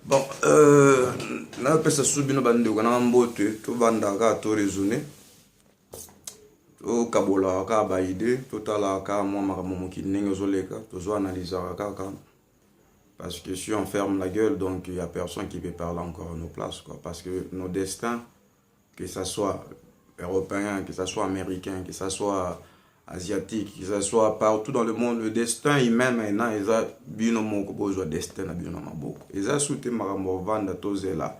Bon, na pesa subino bande kana mbote to banda ka to raisonner to kabola ka ba idée to tala ka mo makamomo ki ndenge zoleka to zo analyser ka parce que si on ferme la gueule donc il y a personne qui peut parler encore à nos places quoi parce que nos destins que ça soit européen, que ça soit américain, que ça soit asiatique, que ça soit partout dans le monde, le destin humain maintenant, ils ont bien besoin de destin, bien beaucoup. Ils ont soutenu Marambo Vanda Tozela,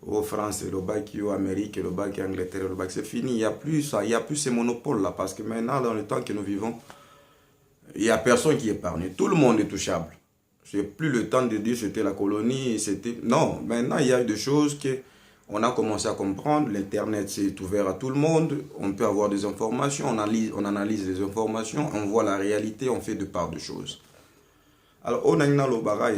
au France, le bac, au Amérique, le bac, Angleterre, le bac, c'est fini. Il n'y a plus ça, il n'y a plus ces monopoles là, parce que maintenant, dans le temps que nous vivons, il n'y a personne qui est épargné. Tout le monde est touchable. C'est plus le temps de dire c'était la colonie, c'était... Non, maintenant, il y a des choses que on a commencé à comprendre, l'Internet c'est ouvert à tout le monde, on peut avoir des informations, on analyse les informations, on voit la réalité, on fait de part de choses. Alors, on a une lobara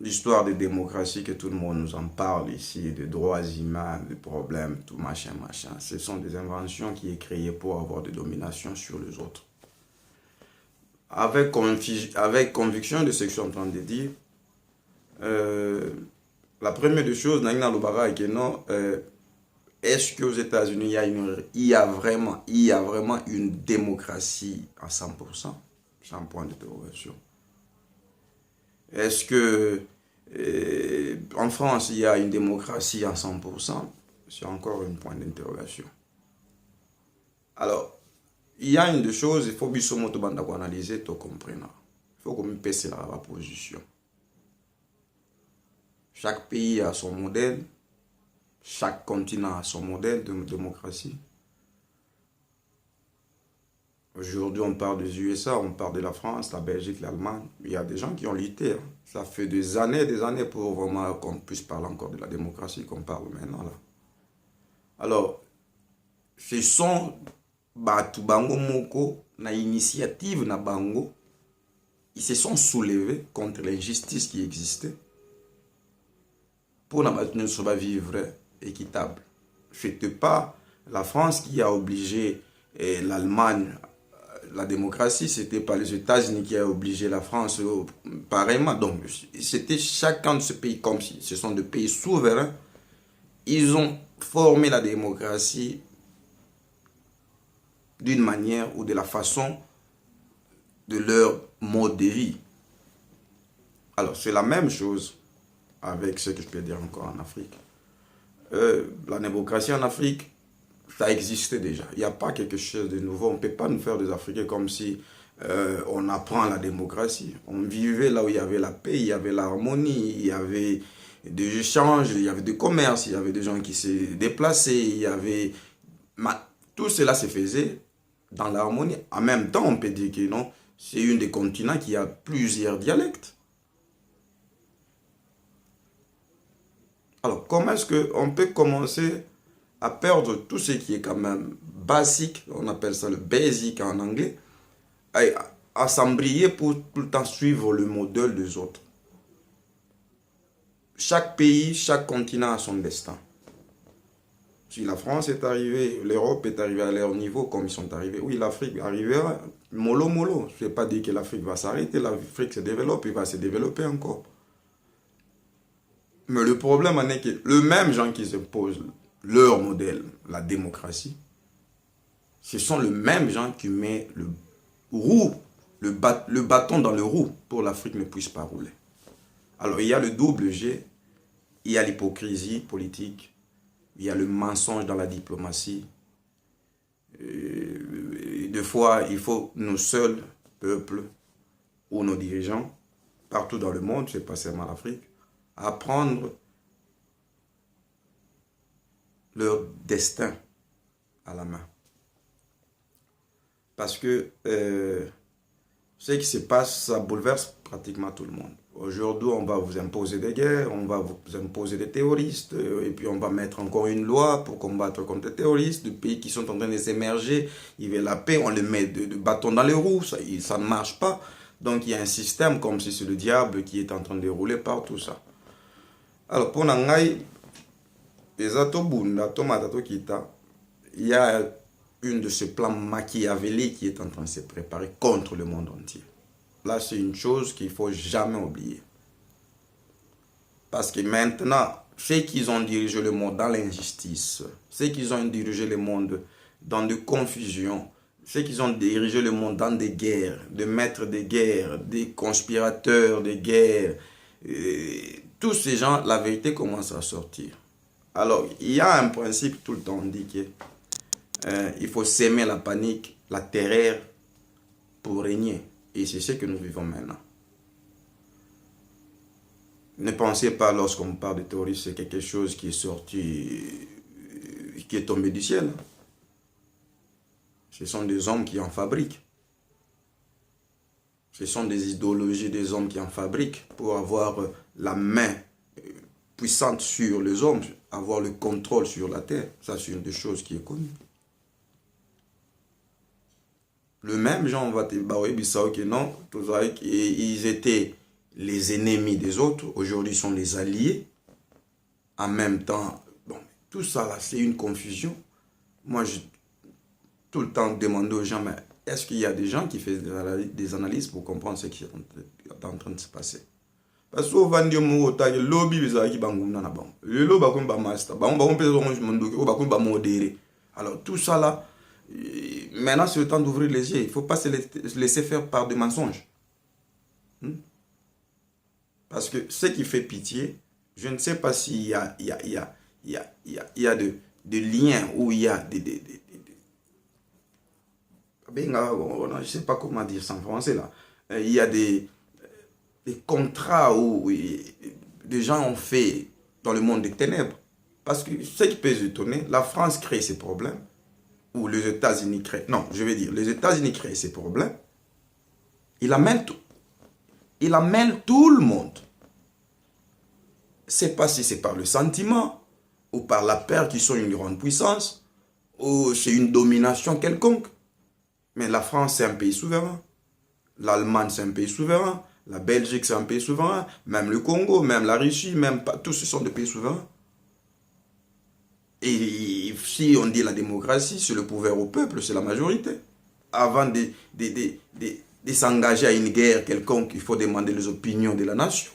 l'histoire de démocratie que tout le monde nous en parle ici, de droits humains, de problèmes, tout machin, machin. Ce sont des inventions qui sont créées pour avoir des dominations sur les autres. Avec conviction de ce que je suis en train de dire, la première des choses, est-ce qu'aux États-Unis, il y a vraiment une démocratie à 100%? C'est un point d'interrogation. Est-ce que en France, il y a une démocratie à 100%? C'est encore un point d'interrogation. Alors, il y a une des choses, il faut bien analyser, tu comprends. Il faut qu'on me pèse la position. Chaque pays a son modèle, chaque continent a son modèle de démocratie. Aujourd'hui, on parle des USA, on parle de la France, la Belgique, l'Allemagne. Il y a des gens qui ont lutté. Hein. Ça fait des années pour vraiment qu'on puisse parler encore de la démocratie qu'on parle maintenant là. Alors, ce sont Batu Bango Moko, na initiative na Bango, ils se sont soulevés contre l'injustice qui existait pour ne pas vivre équitable. C'était pas la France qui a obligé l'Allemagne la démocratie, c'était pas les États-Unis qui a obligé la France pareillement. Donc, c'était chacun de ces pays comme si ce sont des pays souverains. Ils ont formé la démocratie d'une manière ou de la façon de leur mode de vie. Alors, c'est la même chose avec ce que je peux dire encore en Afrique. La démocratie en Afrique, ça existait déjà. Il n'y a pas quelque chose de nouveau. On ne peut pas nous faire des Africains comme si on apprend la démocratie. On vivait là où il y avait la paix, il y avait l'harmonie, il y avait des échanges, il y avait du commerce, il y avait des gens qui se déplaçaient, il y avait... Tout cela se faisait dans l'harmonie. En même temps, on peut dire que non, c'est un des continents qui a plusieurs dialectes. Alors, comment est-ce qu'on peut commencer à perdre tout ce qui est quand même basique, on appelle ça le basic en anglais, à s'embrayer pour tout le temps suivre le modèle des autres? Chaque pays, chaque continent a son destin. Si la France est arrivée, l'Europe est arrivée à leur niveau comme ils sont arrivés, oui, l'Afrique arrivera mollo mollo. Je ne vais pas dire que l'Afrique va s'arrêter, l'Afrique se développe, il va se développer encore. Mais le problème en est que le même gens qui se posent leur modèle, la démocratie, ce sont les mêmes gens qui mettent le bâton dans le roue pour que l'Afrique ne puisse pas rouler. Alors il y a le double G, il y a l'hypocrisie politique, il y a le mensonge dans la diplomatie. Des fois, il faut nos seuls peuples ou nos dirigeants, partout dans le monde, c'est pas seulement l'Afrique, apprendre leur destin à la main. Parce que ce qui se passe, ça bouleverse pratiquement tout le monde. Aujourd'hui, on va vous imposer des guerres, on va vous imposer des terroristes, et puis on va mettre encore une loi pour combattre contre les terroristes. Des pays qui sont en train de s'émerger, ils veulent la paix, on les met de bâtons dans les roues, ça ne marche pas. Donc il y a un système comme si c'est le diable qui est en train de rouler par tout ça. Alors, pour Nangai, il y a une de ces plans machiavéliques qui est en train de se préparer contre le monde entier. Là, c'est une chose qu'il ne faut jamais oublier. Parce que maintenant, ceux qui ont dirigé le monde dans l'injustice, ceux qui ont dirigé le monde dans de confusion, ceux qui ont dirigé le monde dans des guerres, des maîtres de guerre, des conspirateurs de guerre, tous ces gens, la vérité commence à sortir. Alors, il y a un principe tout le temps, on dit qu'il faut s'aimer la panique, la terreur pour régner. Et c'est ce que nous vivons maintenant. Ne pensez pas lorsqu'on parle de terrorisme, c'est quelque chose qui est sorti, qui est tombé du ciel. Ce sont des hommes qui en fabriquent. Ce sont des idéologies des hommes qui en fabriquent pour avoir la main puissante sur les hommes, avoir le contrôle sur la terre. Ça, c'est une des choses qui est connue. Le même genre, on va te dire que non, ils étaient les ennemis des autres, aujourd'hui sont les alliés. En même temps, bon, tout ça là, c'est une confusion. Moi, je tout le temps demandé aux gens, mais est-ce qu'il y a des gens qui font des analyses pour comprendre ce qui est en train de se passer? Parce que souvent, le lobby, le lobby, alors tout ça là, maintenant c'est le temps d'ouvrir les yeux. Il ne faut pas se laisser faire par des mensonges. Parce que ce qui fait pitié, je ne sais pas s'il y a, de liens où il y a je ne sais pas comment dire ça en français là. Il y a des contrats où des gens ont fait dans le monde des ténèbres. Parce que ce qui peut étonner, la France crée ses problèmes, ou les États-Unis créent, non, je vais dire, les États-Unis créent ses problèmes, il amène tout le monde. C'est pas si c'est par le sentiment, ou par la peur qu'ils sont une grande puissance, ou c'est une domination quelconque. Mais la France, c'est un pays souverain. L'Allemagne, c'est un pays souverain. La Belgique, c'est un pays souverain. Même le Congo, même la Russie, même tous ce sont des pays souverains. Et si on dit la démocratie, c'est le pouvoir au peuple, c'est la majorité. Avant de s'engager à une guerre quelconque, il faut demander les opinions de la nation.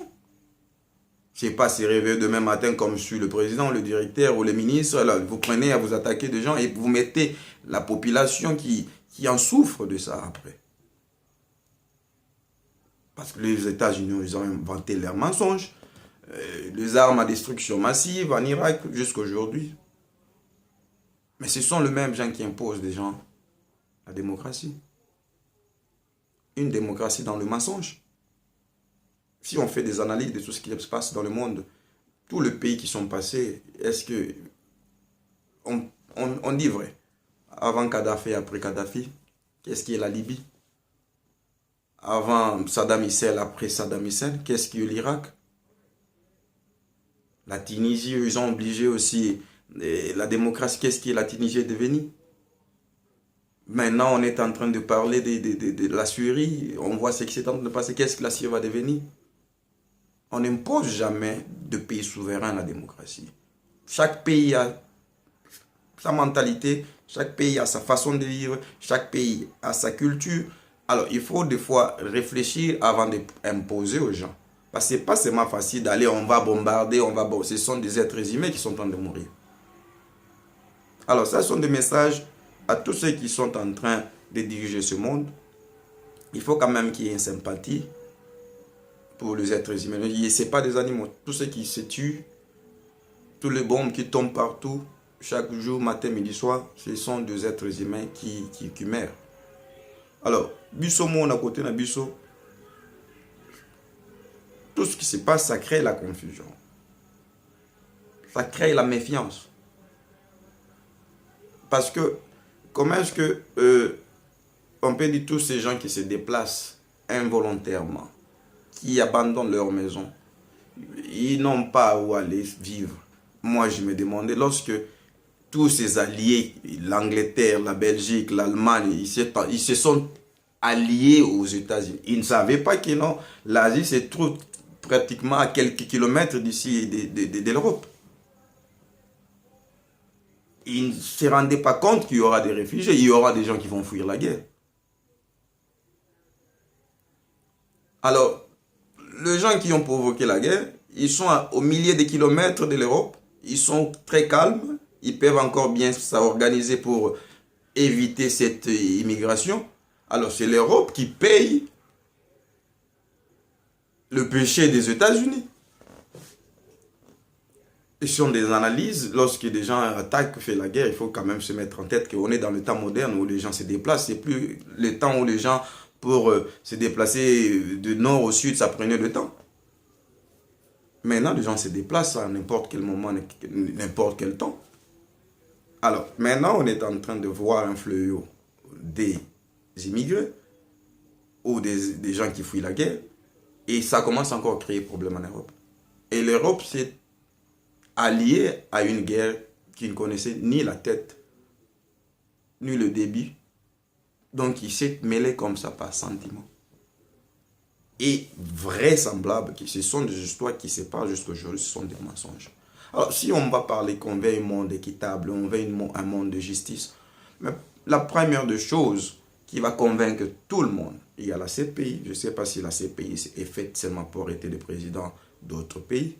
Je ne sais pas si réveiller demain matin comme je suis le président, le directeur ou le ministre, là, vous prenez à vous attaquer des gens et vous mettez la population qui en souffre de ça après. Parce que les États-Unis, ils ont inventé leurs mensonges, les armes à destruction massive en Irak jusqu'à aujourd'hui. Mais ce sont les mêmes gens qui imposent des gens la démocratie. Une démocratie dans le mensonge. Si on fait des analyses de tout ce qui se passe dans le monde, tous les pays qui sont passés, est-ce que on dit vrai? Avant Kadhafi, après Kadhafi, qu'est-ce qui est la Libye? Avant Saddam Hussein, après Saddam Hussein, qu'est-ce qui est l'Irak? La Tunisie, ils ont obligé aussi la démocratie. Qu'est-ce qui est la Tunisie devenue? Maintenant, on est en train de parler de la Syrie. On voit ce qui s'est en train de passer. Qu'est-ce que la Syrie va devenir? On n'impose jamais de pays souverain à la démocratie. Chaque pays a sa mentalité, chaque pays a sa façon de vivre, chaque pays a sa culture. Alors, il faut des fois réfléchir avant d'imposer aux gens. Parce que ce n'est pas seulement facile d'aller, on va bombarder, ce sont des êtres humains qui sont en train de mourir. Alors, ça sont des messages à tous ceux qui sont en train de diriger ce monde. Il faut quand même qu'il y ait une sympathie pour les êtres humains. Ce n'est pas des animaux. Tous ceux qui se tuent, tous les bombes qui tombent partout, chaque jour, matin, midi, soir, ce sont des êtres humains qui meurent. Alors, biso mon à côté de biso, tout ce qui se passe, ça crée la confusion. Ça crée la méfiance. Parce que, comment est-ce que on peut dire tous ces gens qui se déplacent involontairement, qui abandonnent leur maison, ils n'ont pas où aller vivre. Moi, je me demandais, lorsque tous ces alliés, l'Angleterre, la Belgique, l'Allemagne, ils se sont alliés aux États-Unis. Ils ne savaient pas que non, l'Asie se trouve pratiquement à quelques kilomètres d'ici de l'Europe. Ils ne se rendaient pas compte qu'il y aura des réfugiés, il y aura des gens qui vont fuir la guerre. Alors, les gens qui ont provoqué la guerre, ils sont aux milliers de kilomètres de l'Europe, ils sont très calmes, ils peuvent encore bien s'organiser pour éviter cette immigration. Alors, c'est l'Europe qui paye le péché des États-Unis. Ce sont des analyses. Lorsque des gens attaquent, font la guerre, il faut quand même se mettre en tête qu'on est dans le temps moderne où les gens se déplacent. C'est plus le temps où les gens, pour se déplacer de nord au sud, ça prenait le temps. Maintenant, les gens se déplacent à n'importe quel moment, n'importe quel temps. Alors, maintenant, on est en train de voir un fléau des immigrés ou des gens qui fuient la guerre. Et ça commence encore à créer problème en Europe. Et l'Europe s'est alliée à une guerre qui ne connaissait ni la tête, ni le début. Donc, il s'est mêlé comme ça par sentiment. Et vraisemblable que ce sont des histoires qui se passent jusqu'à aujourd'hui, ce sont des mensonges. Alors, si on va parler qu'on veut un monde équitable, on veut un monde de justice, mais la première des choses qui va convaincre tout le monde, il y a la CPI. Je ne sais pas si la CPI est faite seulement pour arrêter les présidents d'autres pays,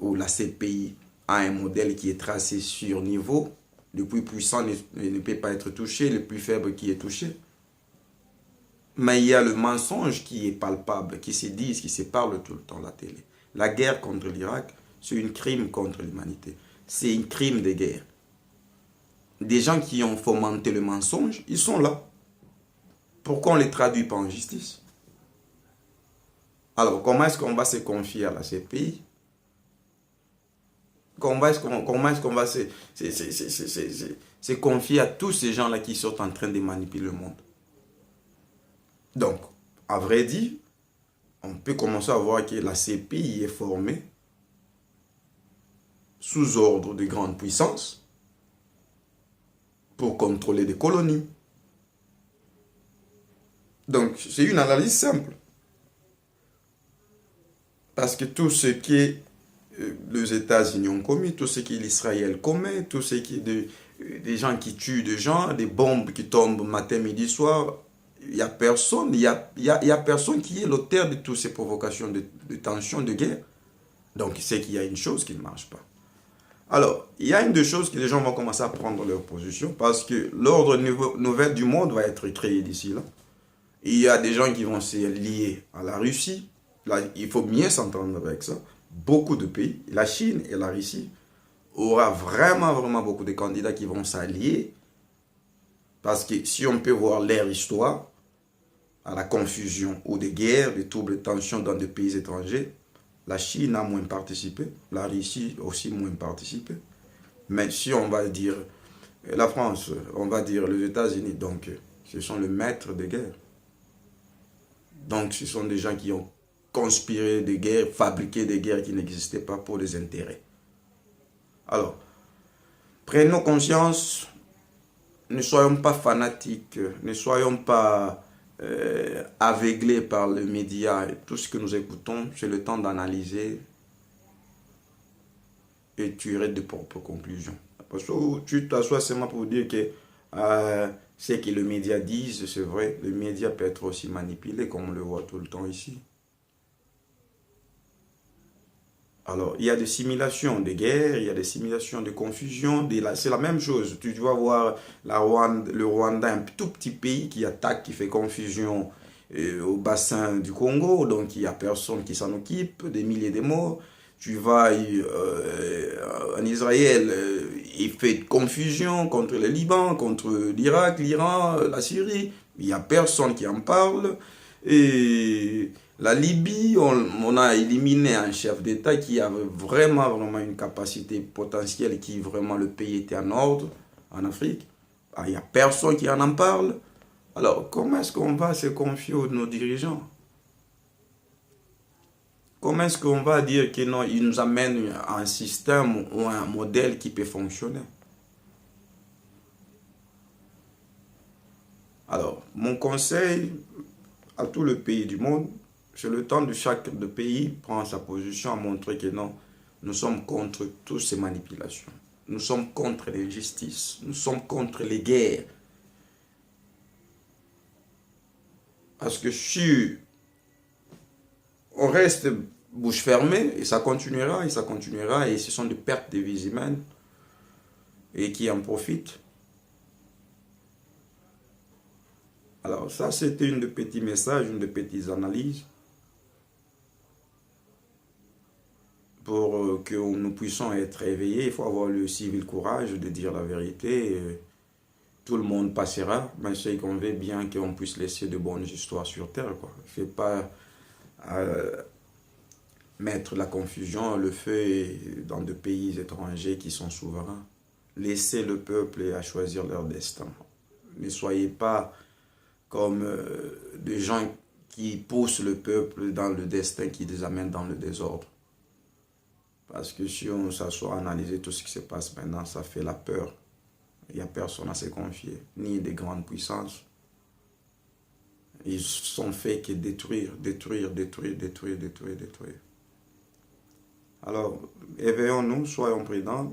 ou la CPI a un modèle qui est tracé sur niveau. Le plus puissant ne peut pas être touché, le plus faible qui est touché. Mais il y a le mensonge qui est palpable, qui se dit, qui se parle tout le temps à la télé. La guerre contre l'Irak, c'est un crime contre l'humanité. C'est un crime de guerre. Des gens qui ont fomenté le mensonge, ils sont là. Pourquoi on ne les traduit pas en justice? Alors, comment est-ce qu'on va se confier à la CPI? Comment est-ce qu'on va se confier à tous ces gens-là qui sont en train de manipuler le monde? Donc, à vrai dire, on peut commencer à voir que la CPI est formée sous ordre de grandes puissances pour contrôler des colonies. Donc, c'est une analyse simple. Parce que tout ce que les États-Unis ont commis, tout ce que l'Israël commet, tout ce qui est des gens qui tuent des gens, des bombes qui tombent matin, midi, soir, il n'y a personne, il y a personne qui est l'auteur de toutes ces provocations de tensions, de guerre. Donc, c'est qu'il y a une chose qui ne marche pas. Alors, il y a une des choses que les gens vont commencer à prendre leur position parce que l'ordre nouvel du monde va être créé d'ici là. Il y a des gens qui vont se lier à la Russie. Là, il faut bien s'entendre avec ça. Beaucoup de pays, la Chine et la Russie, aura vraiment beaucoup de candidats qui vont s'allier. Parce que si on peut voir leur histoire, à la confusion ou des guerres, des troubles, de tensions dans des pays étrangers, la Chine a moins participé, la Russie aussi moins participé. Mais si on va dire la France, on va dire les États-Unis, donc ce sont les maîtres de guerre. Donc ce sont des gens qui ont conspiré des guerres, fabriqué des guerres qui n'existaient pas pour des intérêts. Alors, prenons conscience, ne soyons pas fanatiques, ne soyons pas aveuglés par les médias. Et tout ce que nous écoutons, c'est le temps d'analyser et tirer de propres conclusions. Parce que tu t'assois seulement pour dire que ce que les médias disent, c'est vrai, les médias peuvent être aussi manipulés comme on le voit tout le temps ici. Alors, il y a des simulations de guerre, il y a des simulations de confusion. C'est la même chose. Tu dois voir le Rwanda, un tout petit pays qui attaque, qui fait confusion au bassin du Congo. Donc, il n'y a personne qui s'en occupe, des milliers de morts. Tu vas en Israël, il fait confusion contre le Liban, contre l'Irak, l'Iran, la Syrie. Il n'y a personne qui en parle. Et la Libye, on a éliminé un chef d'État qui avait vraiment une capacité potentielle, qui vraiment le pays était en ordre en Afrique. Il n'y a personne qui en parle. Alors, comment est-ce qu'on va se confier à nos dirigeants? Comment est-ce qu'on va dire que non, ils nous amènent un système ou un modèle qui peut fonctionner? Alors, mon conseil à tous les pays du monde, c'est le temps de chaque pays prendre sa position à montrer que non, nous sommes contre toutes ces manipulations. Nous sommes contre l'injustice. Nous sommes contre les guerres. Parce que si reste bouche fermée et ça continuera et ce sont des pertes de vies humaines et qui en profitent. Alors ça, c'était une de petits messages, une de petites analyses pour que nous puissions être éveillés. Il faut avoir le civil courage de dire la vérité. Tout le monde passera, mais c'est qu'on veut bien qu'on puisse laisser de bonnes histoires sur Terre, quoi. Il ne faut pas mettre la confusion, le feu dans des pays étrangers qui sont souverains. Laissez le peuple à choisir leur destin. Ne soyez pas comme des gens qui poussent le peuple dans le destin qui les amène dans le désordre. Parce que si on s'assoit à analyser tout ce qui se passe maintenant, ça fait la peur. Il n'y a personne à se confier, ni des grandes puissances. Ils sont faits que détruire. Alors, éveillons-nous, soyons prudents,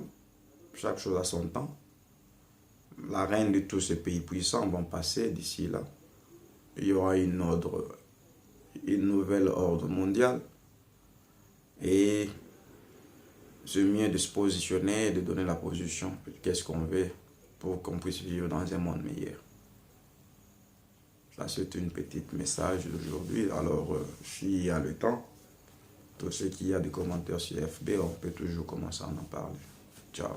chaque chose a son temps. La reine de tous ces pays puissants vont passer d'ici là. Il y aura une nouvelle ordre mondiale. Et c'est mieux de se positionner et de donner la position. Qu'est-ce qu'on veut pour qu'on puisse vivre dans un monde meilleur. Ça, c'est une petite message d'aujourd'hui. Alors, s'il y a le temps, tout ce qu'il y a des commentaires sur FB, on peut toujours commencer à en parler. Ciao.